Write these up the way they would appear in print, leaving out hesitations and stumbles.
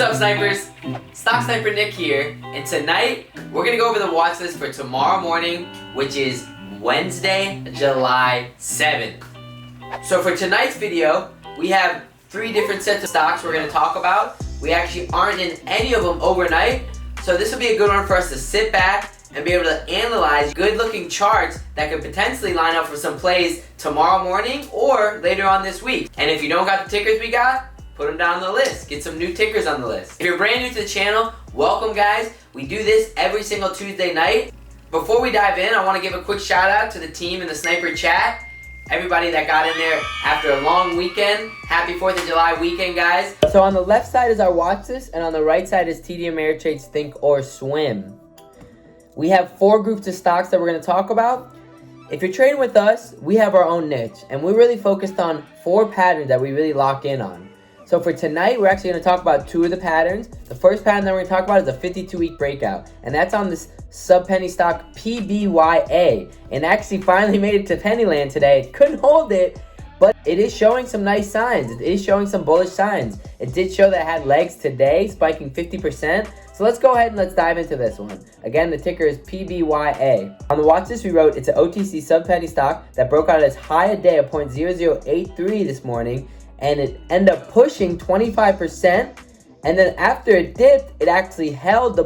What's up, snipers? Stock Sniper Nick here, and tonight we're gonna go over the watch list for tomorrow morning, which is Wednesday, July 7th. So for tonight's video, we have 3 different sets of stocks we're gonna talk about. We actually aren't in any of them overnight, so this will be a good one for us to sit back and be able to analyze good-looking charts that could potentially line up for some plays tomorrow morning or later on this week. And if you don't got the tickers we got, put them down on the list. Get some new tickers on the list. If you're brand new to the channel, welcome guys. We do this every single Tuesday night. Before we dive in, I want to give a quick shout out to the team in the Sniper chat. Everybody that got in there after a long weekend. Happy 4th of July weekend, guys. So on the left side is our watch list, and on the right side is TD Ameritrade's Think or Swim. We have 4 groups of stocks that we're going to talk about. If you're trading with us, we have our own niche, and we're really focused on 4 patterns that we really lock in on. So for tonight, we're actually going to talk about 2 of the patterns. The first pattern that we're going to talk about is a 52-week breakout, and that's on this sub-penny stock PBYA, and actually finally made it to Pennyland today. Couldn't hold it, but it is showing some nice signs. It is showing some bullish signs. It did show that it had legs today, spiking 50%. So let's go ahead and let's dive into this one. Again, the ticker is PBYA. On the watch list we wrote, it's an OTC sub-penny stock that broke out at its high a day of 0.0083 this morning, and it ended up pushing 25%. And then after it dipped, it actually held the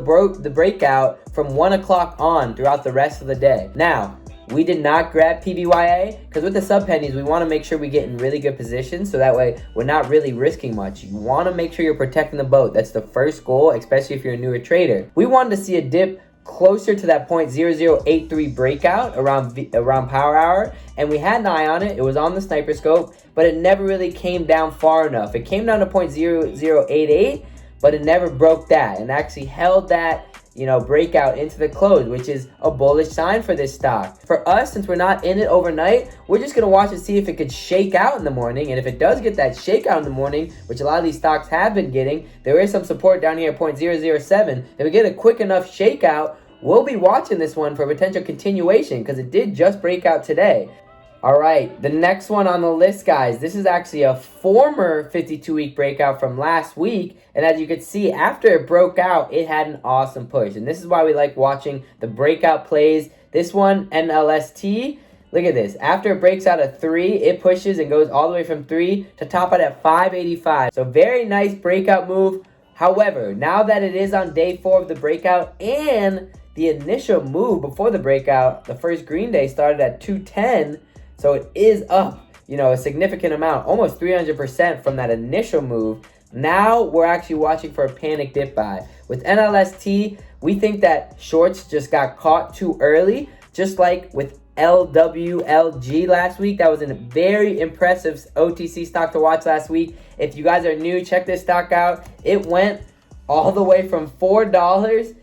breakout from 1 o'clock on throughout the rest of the day. Now, we did not grab PBYA because with the sub pennies, we want to make sure we get in really good positions so that way we're not really risking much. You want to make sure you're protecting the boat. That's the first goal, especially if you're a newer trader. We wanted to see a dip closer to that 0.0083 breakout around power hour, and we had an eye on it. It was on the sniper scope, but it never really came down far enough. It came down to 0.0088, but it never broke that and actually held that breakout into the close, which is a bullish sign for this stock. For us, since we're not in it overnight, we're just gonna watch and see if it could shake out in the morning. And if it does get that shakeout in the morning, which a lot of these stocks have been getting, there is some support down here at 0.007. If we get a quick enough shakeout, we'll be watching this one for potential continuation because it did just break out today. All right, the next one on the list, guys, this is actually a former 52-week breakout from last week. And as you can see, after it broke out, it had an awesome push. And this is why we like watching the breakout plays. This one, NLST, look at this. After it breaks out at 3, it pushes and goes all the way from 3 to top out at 585. So very nice breakout move. However, now that it is on day 4 of the breakout and the initial move before the breakout, the first green day started at 210. So it is up, a significant amount, almost 300% from that initial move. Now we're actually watching for a panic dip buy. With NLST, we think that shorts just got caught too early, just like with LWLG last week. That was a very impressive OTC stock to watch last week. If you guys are new, check this stock out. It went all the way from $4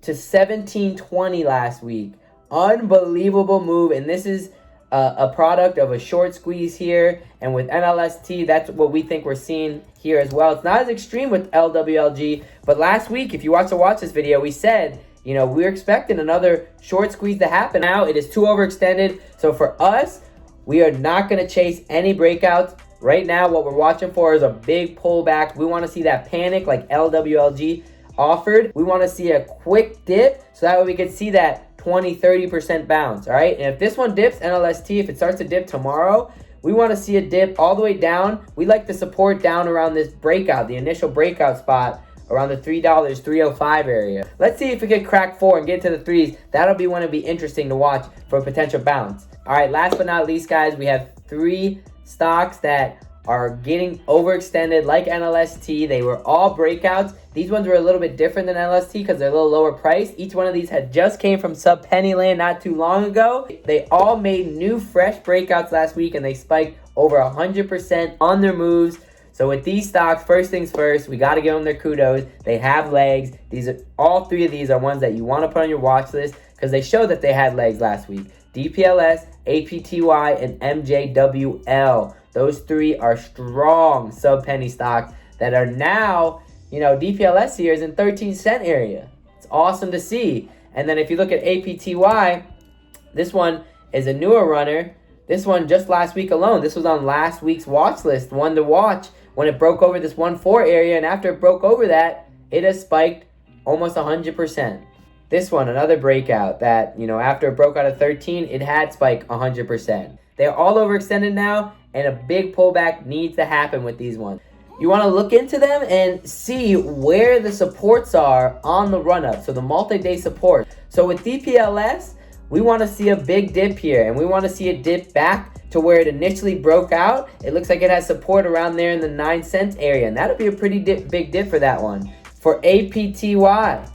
to $17.20 last week. Unbelievable move, and this is a product of a short squeeze here, and with NLST, that's what we think we're seeing here as well. It's not as extreme with LWLG, but last week, if you watch this video, we said, we're expecting another short squeeze to happen. Now it is too overextended, so for us, we are not going to chase any breakouts. Right now, what we're watching for is a big pullback. We want to see that panic like LWLG offered. We want to see a quick dip, so that way we can see that 20-30% bounce. All right, and if this one dips, NLST, if it starts to dip tomorrow, we want to see a dip all the way down. We like the support down around this breakout, the initial breakout spot around the $3, 305 area. Let's see if we can crack 4 and get to the 3s. That'll be one to be interesting to watch for a potential bounce. All right, last but not least, guys, we have 3 stocks that are getting overextended like NLST. They were all breakouts. These ones were a little bit different than NLST because they're a little lower priced. Each one of these had just came from sub penny land not too long ago. They all made new fresh breakouts last week and they spiked over 100% on their moves. So with these stocks, first things first, we got to give them their kudos. They have legs. All 3 of these are ones that you want to put on your watch list because they showed that they had legs last week. DPLS, APTY, and MJWL. Those 3 are strong sub-penny stocks that are now, DPLS here is in 13-cent area. It's awesome to see. And then if you look at APTY, this one is a newer runner. This one just last week alone, this was on last week's watch list, one to watch when it broke over this 1-4 area, and after it broke over that, it has spiked almost 100%. This one, another breakout that, after it broke out of 13, it had spiked 100%. They're all overextended now, and a big pullback needs to happen with these ones. You want to look into them and see where the supports are on the run-up, so the multi-day support. So with DPLS, we want to see a big dip here, and we want to see it dip back to where it initially broke out. It looks like it has support around there in the 9-cent area, and that'll be a pretty big dip for that one. For APTY,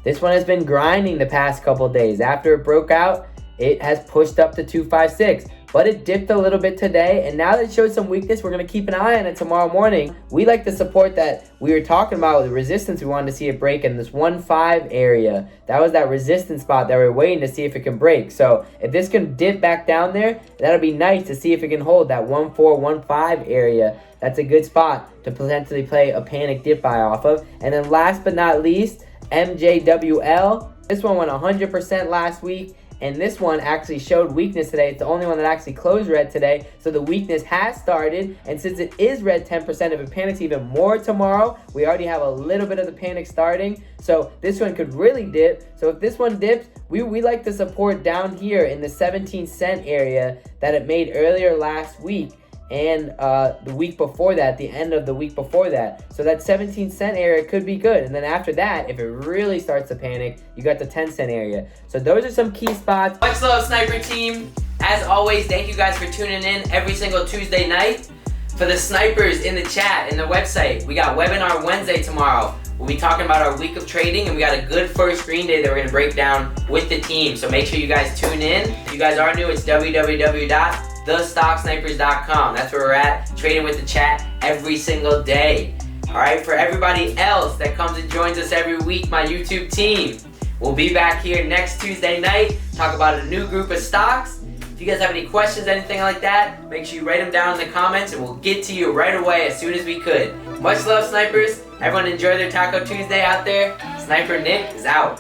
this one has been grinding the past couple days. After it broke out, it has pushed up to 256, but it dipped a little bit today, and now that it showed some weakness, we're going to keep an eye on it tomorrow morning. We like the support that we were talking about, the resistance we wanted to see it break in this 1-5 area. That was that resistance spot that we're waiting to see if it can break. So if this can dip back down there, that'll be nice to see if it can hold that 1-4, 1-5 area. That's a good spot to potentially play a panic dip buy off of. And then last but not least, MJWL. This one went 100% last week, and this one actually showed weakness today. It's the only one that actually closed red today, so the weakness has started. And since it is red 10%, if it panics even more tomorrow, we already have a little bit of the panic starting. So this one could really dip. So if this one dips, we like to support down here in the 17-cent area that it made earlier last week, and the week before that, the end of the week before that. So that 17-cent area could be good. And then after that, if it really starts to panic, you got the 10-cent area. So those are some key spots. Much love, Sniper Team. As always, thank you guys for tuning in every single Tuesday night. For the snipers in the chat and the website, we got Webinar Wednesday tomorrow. We'll be talking about our week of trading, and we got a good first screen day that we're going to break down with the team. So make sure you guys tune in. If you guys are new, it's www.thestocksnipers.com. That's where we're at, trading with the chat every single day. Alright, for everybody else that comes and joins us every week, my YouTube team, we'll be back here next Tuesday night, talk about a new group of stocks. If you guys have any questions, anything like that, make sure you write them down in the comments, and we'll get to you right away as soon as we could. Much love, snipers. Everyone enjoy their Taco Tuesday out there. Sniper Nick is out.